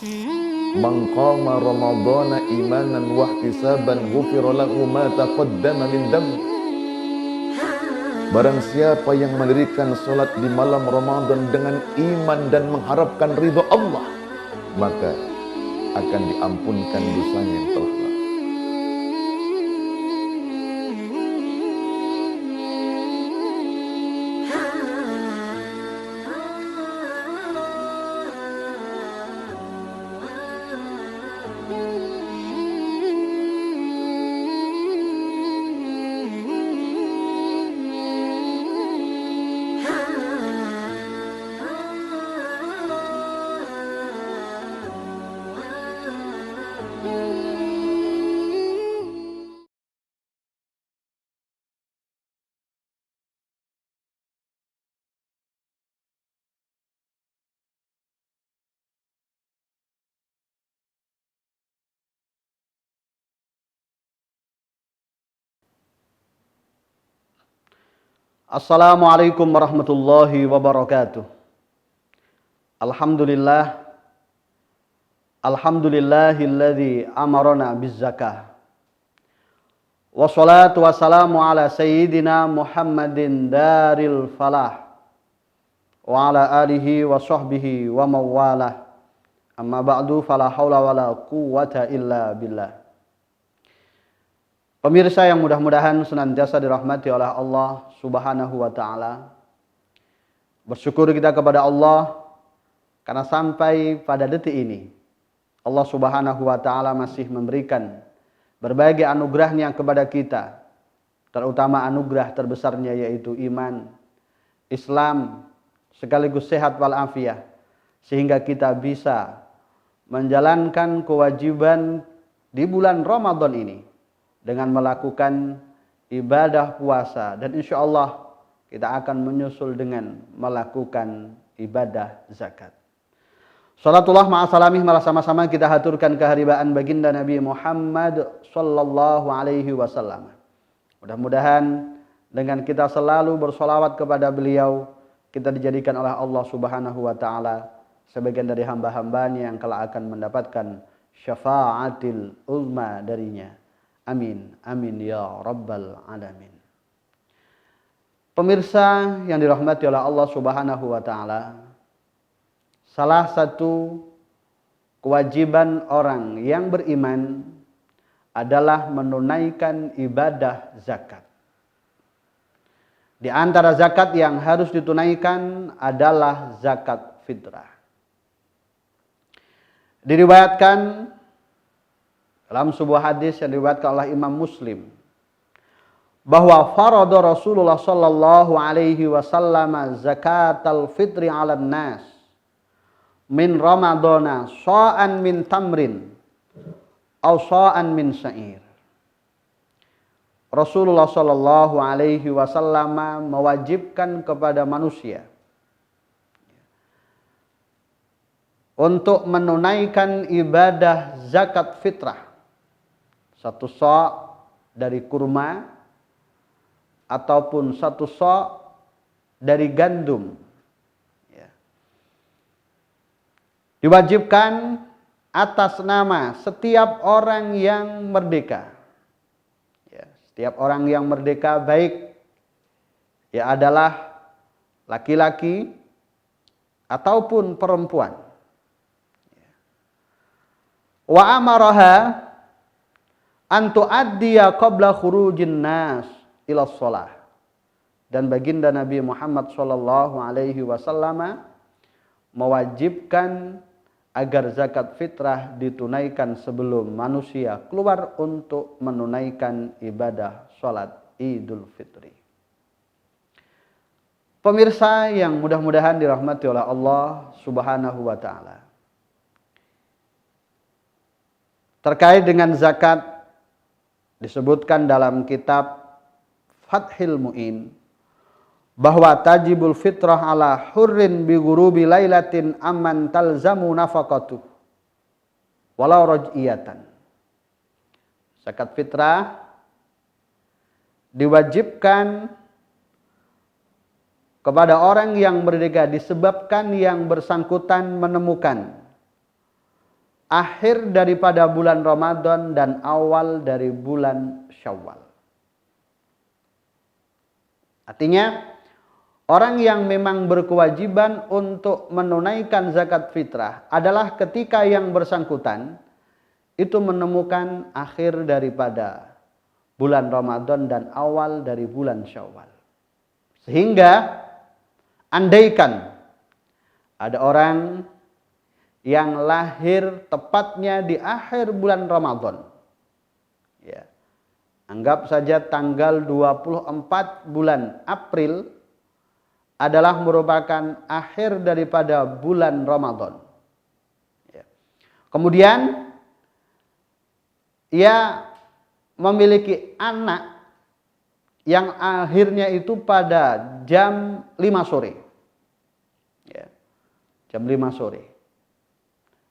Man qama ramadhana imanan wa ihtisaban ghufira lahu ma taqaddama min dhanbi. Barang siapa yang mendirikan salat di malam Ramadan dengan iman dan mengharapkan ridha Allah, maka akan diampunkan dosanya yang telah lalu. Assalamualaikum warahmatullahi wabarakatuh. Alhamdulillahilladzi amarana bizzakah. Wassalatu wassalamu ala sayyidina Muhammadin daril falah wa ala alihi wa sahbihi wa mawalah. Amma ba'du, fala haula wala quwwata illa billah. Pemirsa yang mudah-mudahan senantiasa dirahmati oleh Allah Subhanahu wa ta'ala. Bersyukur kita kepada Allah karena sampai pada detik ini Allah Subhanahu wa ta'ala masih memberikan berbagai anugerahnya kepada kita. Terutama anugerah terbesarnya yaitu iman, Islam, sekaligus sehat walafiat. Sehingga kita bisa menjalankan kewajiban di bulan Ramadan ini dengan melakukan ibadah puasa, dan insya Allah kita akan menyusul dengan melakukan ibadah zakat. Salatullah ma'asalamih sama-sama kita haturkan keharibaan baginda Nabi Muhammad sallallahu alaihi wasallam. Mudah-mudahan dengan kita selalu bersolawat kepada beliau, kita dijadikan oleh Allah Subhanahu wa ta'ala sebagian dari hamba-hambanya yang kelak akan mendapatkan syafaatil uzma darinya. Amin, amin ya rabbal alamin. Pemirsa yang dirahmati oleh Allah Subhanahu wa ta'ala, salah satu kewajiban orang yang beriman adalah menunaikan ibadah zakat. Di antara zakat yang harus ditunaikan adalah zakat fitrah. Diriwayatkan dalam sebuah hadis yang diriwayatkan oleh Imam Muslim bahwa farada Rasulullah sallallahu alaihi wasallam zakatal fitri 'alan nas min ramadana sha'an min tamrin aw sha'an min sa'ir. Rasulullah sallallahu alaihi wasallam mewajibkan kepada manusia untuk menunaikan ibadah zakat fitrah. Satu sa' dari kurma ataupun satu sa' dari gandum. Ya. Diwajibkan atas nama setiap orang yang merdeka. Ya, setiap orang yang merdeka baik ya adalah laki-laki ataupun perempuan. Ya. Wa amaraha antu addiya qabla khurujin nas ila shalah. Dan baginda Nabi Muhammad sallallahu alaihi wasallam mewajibkan agar zakat fitrah ditunaikan sebelum manusia keluar untuk menunaikan ibadah salat Idul Fitri. Pemirsa yang mudah-mudahan dirahmati oleh Allah Subhanahu wa ta'ala. Terkait dengan zakat, disebutkan dalam kitab Fathil Mu'in bahwa tajibul fitrah ala hurrin bi ghurubi lailatin amman talzamu nafaqatu walau raj'iyatan. Zakat fitrah diwajibkan kepada orang yang merdeka disebabkan yang bersangkutan menemukan akhir daripada bulan Ramadan dan awal dari bulan Syawal. Artinya, orang yang memang berkewajiban untuk menunaikan zakat fitrah adalah ketika yang bersangkutan itu menemukan akhir daripada bulan Ramadan dan awal dari bulan Syawal. Sehingga andaikan ada orang yang lahir tepatnya di akhir bulan Ramadan, ya, anggap saja tanggal 24 bulan April adalah merupakan akhir daripada bulan Ramadan. Ya. Kemudian ia memiliki anak yang akhirnya itu pada jam 5 sore. Ya. Jam 5 sore.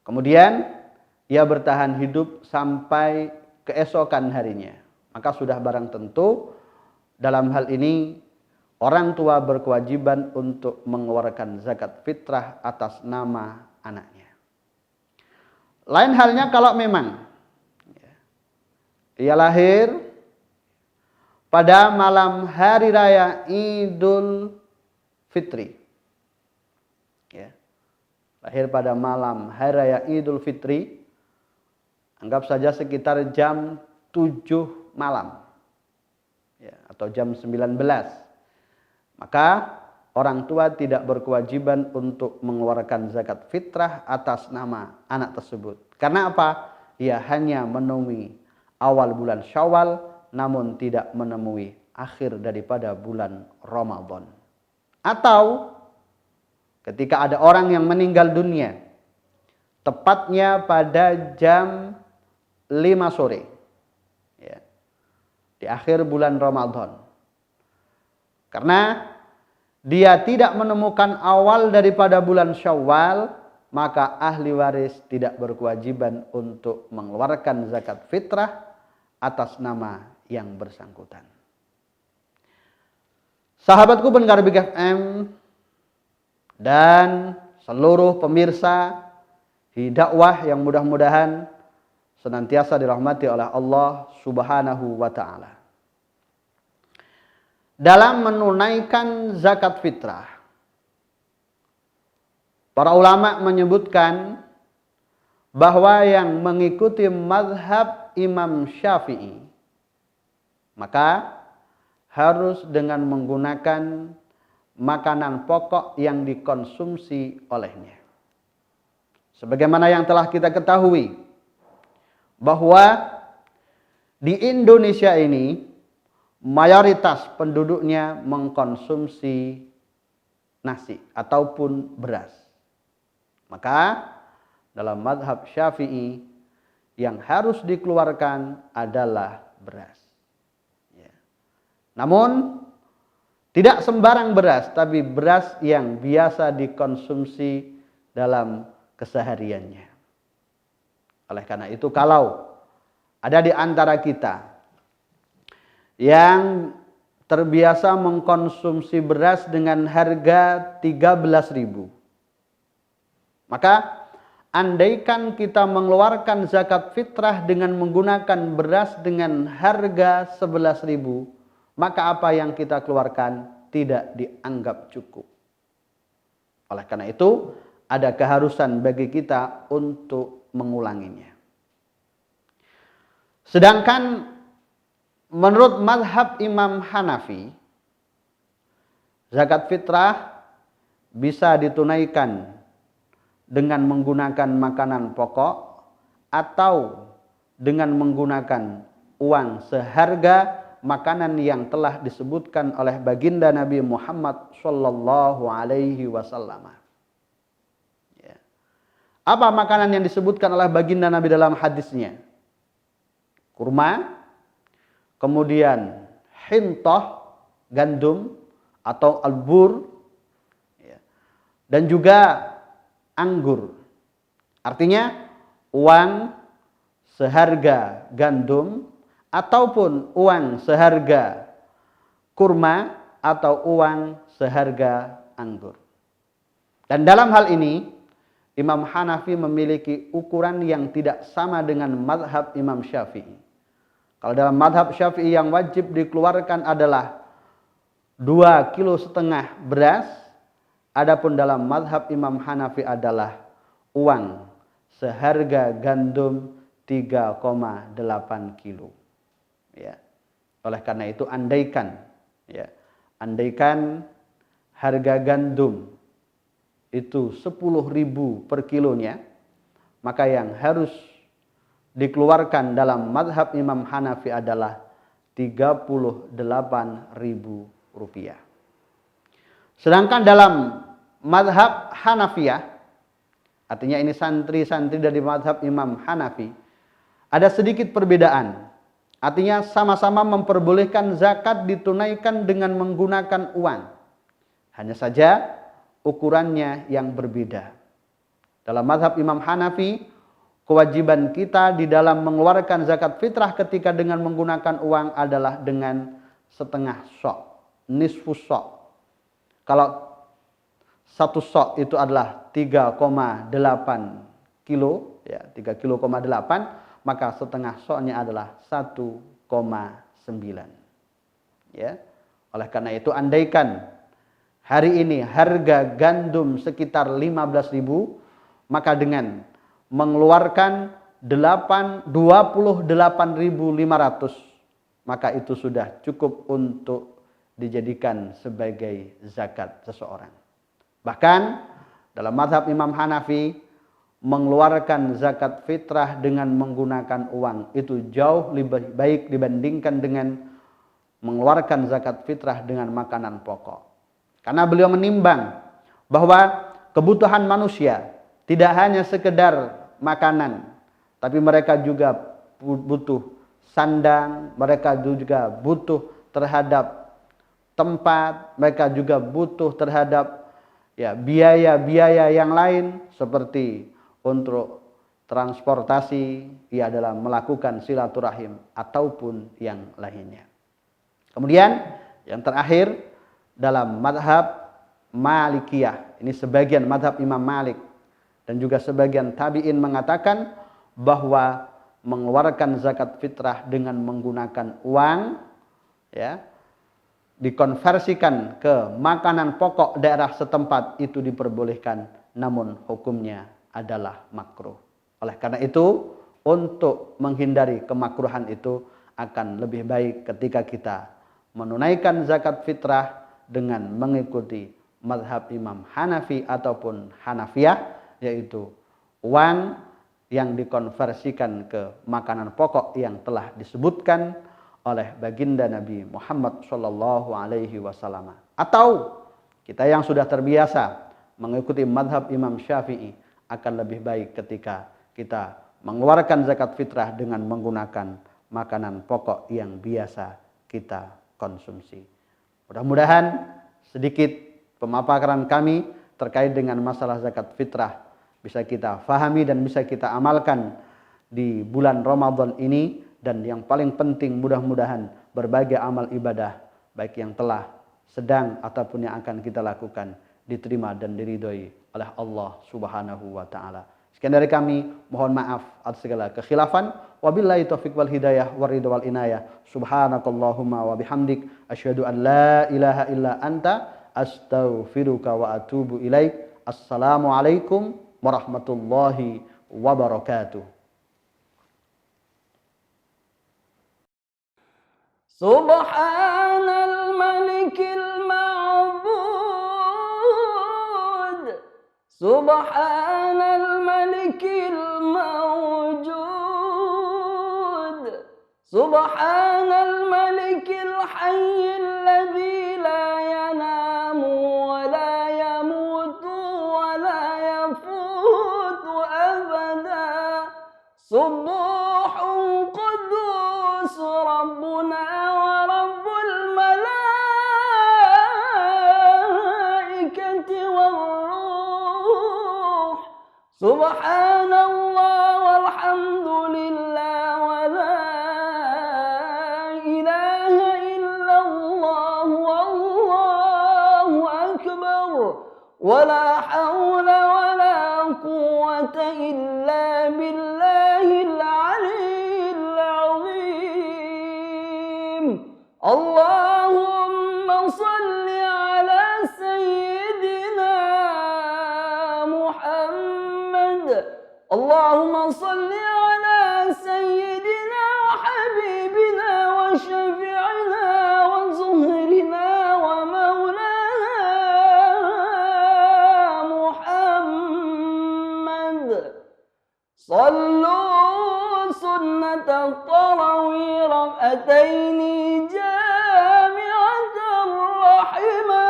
Kemudian ia bertahan hidup sampai keesokan harinya. Maka sudah barang tentu dalam hal ini orang tua berkewajiban untuk mengeluarkan zakat fitrah atas nama anaknya. Lain halnya kalau memang ia lahir pada malam hari raya Idul Fitri. Ya. Lahir pada malam hari raya Idul Fitri, anggap saja sekitar jam 7 malam. Ya, atau jam 19. Maka orang tua tidak berkewajiban untuk mengeluarkan zakat fitrah atas nama anak tersebut. Karena apa? Ia hanya menemui awal bulan Syawal, namun tidak menemui akhir daripada bulan Ramadan. Atau ketika ada orang yang meninggal dunia, tepatnya pada jam 5 sore, ya, di akhir bulan Ramadan. Karena dia tidak menemukan awal daripada bulan Syawal, maka ahli waris tidak berkewajiban untuk mengeluarkan zakat fitrah atas nama yang bersangkutan. Sahabatku pendengar Big FM dan seluruh pemirsa dakwah yang mudah-mudahan senantiasa dirahmati oleh Allah Subhanahu wa taala. Dalam menunaikan zakat fitrah, para ulama menyebutkan bahwa yang mengikuti mazhab Imam Syafi'i maka harus dengan menggunakan makanan pokok yang dikonsumsi olehnya. Sebagaimana yang telah kita ketahui bahwa di Indonesia ini mayoritas penduduknya mengkonsumsi nasi ataupun beras. Maka dalam mazhab Syafi'i yang harus dikeluarkan adalah beras. Ya. Namun tidak sembarang beras, tapi beras yang biasa dikonsumsi dalam kesehariannya. Oleh karena itu, kalau ada di antara kita yang terbiasa mengkonsumsi beras dengan harga 13.000, maka andaikan kita mengeluarkan zakat fitrah dengan menggunakan beras dengan harga 11.000, maka apa yang kita keluarkan tidak dianggap cukup. Oleh karena itu, ada keharusan bagi kita untuk mengulanginya. Sedangkan menurut mazhab Imam Hanafi, zakat fitrah bisa ditunaikan dengan menggunakan makanan pokok atau dengan menggunakan uang seharga makanan yang telah disebutkan oleh baginda Nabi Muhammad sallallahu alaihi wasallam. Ya. Apa makanan yang disebutkan oleh baginda Nabi dalam hadisnya? Kurma, kemudian hintoh, gandum atau albur, ya, dan juga anggur. Artinya uang seharga gandum ataupun uang seharga kurma atau uang seharga anggur. Dan dalam hal ini Imam Hanafi memiliki ukuran yang tidak sama dengan madhab Imam Syafi'i. Kalau dalam madhab Syafi'i yang wajib dikeluarkan adalah 2,5 kilo beras, adapun dalam madhab Imam Hanafi adalah uang seharga gandum 3,8 kilo. Ya. Oleh karena itu andaikan harga gandum itu 10.000 per kilonya, maka yang harus dikeluarkan dalam madhab Imam Hanafi adalah 38.000 rupiah. Sedangkan dalam madhab Hanafiyah, artinya ini santri-santri dari madhab Imam Hanafi, ada sedikit perbedaan. Artinya sama-sama memperbolehkan zakat ditunaikan dengan menggunakan uang. Hanya saja ukurannya yang berbeda. Dalam mazhab Imam Hanafi, kewajiban kita di dalam mengeluarkan zakat fitrah ketika dengan menggunakan uang adalah dengan setengah sok, nisfu sok. Kalau 1 sok itu adalah 3,8 kilo, ya 3,8 kilo, maka setengah soknya adalah 1,9. Ya. Oleh karena itu andaikan hari ini harga gandum sekitar 15.000, maka dengan mengeluarkan 28.500, maka itu sudah cukup untuk dijadikan sebagai zakat seseorang. Bahkan dalam mazhab Imam Hanafi, mengeluarkan zakat fitrah dengan menggunakan uang itu jauh lebih baik dibandingkan dengan mengeluarkan zakat fitrah dengan makanan pokok. Karena beliau menimbang bahwa kebutuhan manusia tidak hanya sekedar makanan, tapi mereka juga butuh sandang, mereka juga butuh terhadap tempat, mereka juga butuh terhadap biaya-biaya yang lain seperti untuk transportasi, ia adalah melakukan silaturahim ataupun yang lainnya. Kemudian yang terakhir dalam madhab Malikiyah, ini sebagian madhab Imam Malik dan juga sebagian tabi'in mengatakan bahwa mengeluarkan zakat fitrah dengan menggunakan uang, ya, dikonversikan ke makanan pokok daerah setempat itu diperbolehkan, namun hukumnya adalah makruh. Oleh karena itu, untuk menghindari kemakruhan itu akan lebih baik ketika kita menunaikan zakat fitrah dengan mengikuti mazhab Imam Hanafi ataupun Hanafiyah, yaitu uang yang dikonversikan ke makanan pokok yang telah disebutkan oleh baginda Nabi Muhammad SAW. Atau kita yang sudah terbiasa mengikuti mazhab Imam Syafi'i, akan lebih baik ketika kita mengeluarkan zakat fitrah dengan menggunakan makanan pokok yang biasa kita konsumsi. Mudah-mudahan sedikit pemaparan kami terkait dengan masalah zakat fitrah bisa kita fahami dan bisa kita amalkan di bulan Ramadan ini, dan yang paling penting mudah-mudahan berbagai amal ibadah baik yang telah, sedang ataupun yang akan kita lakukan diterima dan diridhoi oleh Allah Subhanahu wa taala. Sekian dari kami, mohon maaf atas segala kekhilafan. Wabillahi taufiq wal hidayah war ridha wal inayah. Subhanakallahumma wa bihamdik asyhadu an la ilaha illa anta astaghfiruka wa atubu ilaik. Assalamualaikum warahmatullahi wabarakatuh. Subhanal malikil ma'bud, Subhanal malikil mawjud, Subhanal malikil hayyil ladzi la yanamu wa la yamutu wa la yafutu abada. Subuhun qudus Rabbuna wa Rabbul malaikati wal ruh. Subhanallah walhamdulillah wa la ilaha illallah wallahu akbar wa la hawla wa la quwwata بالله العلي العظيم. اللهم صل على سيدنا محمد. اللهم صل على سيدنا وحبيبنا وشفيعنا وزهرنا ومولانا محمد. صلوا سنة التراويح ركعتين جامعة رحمة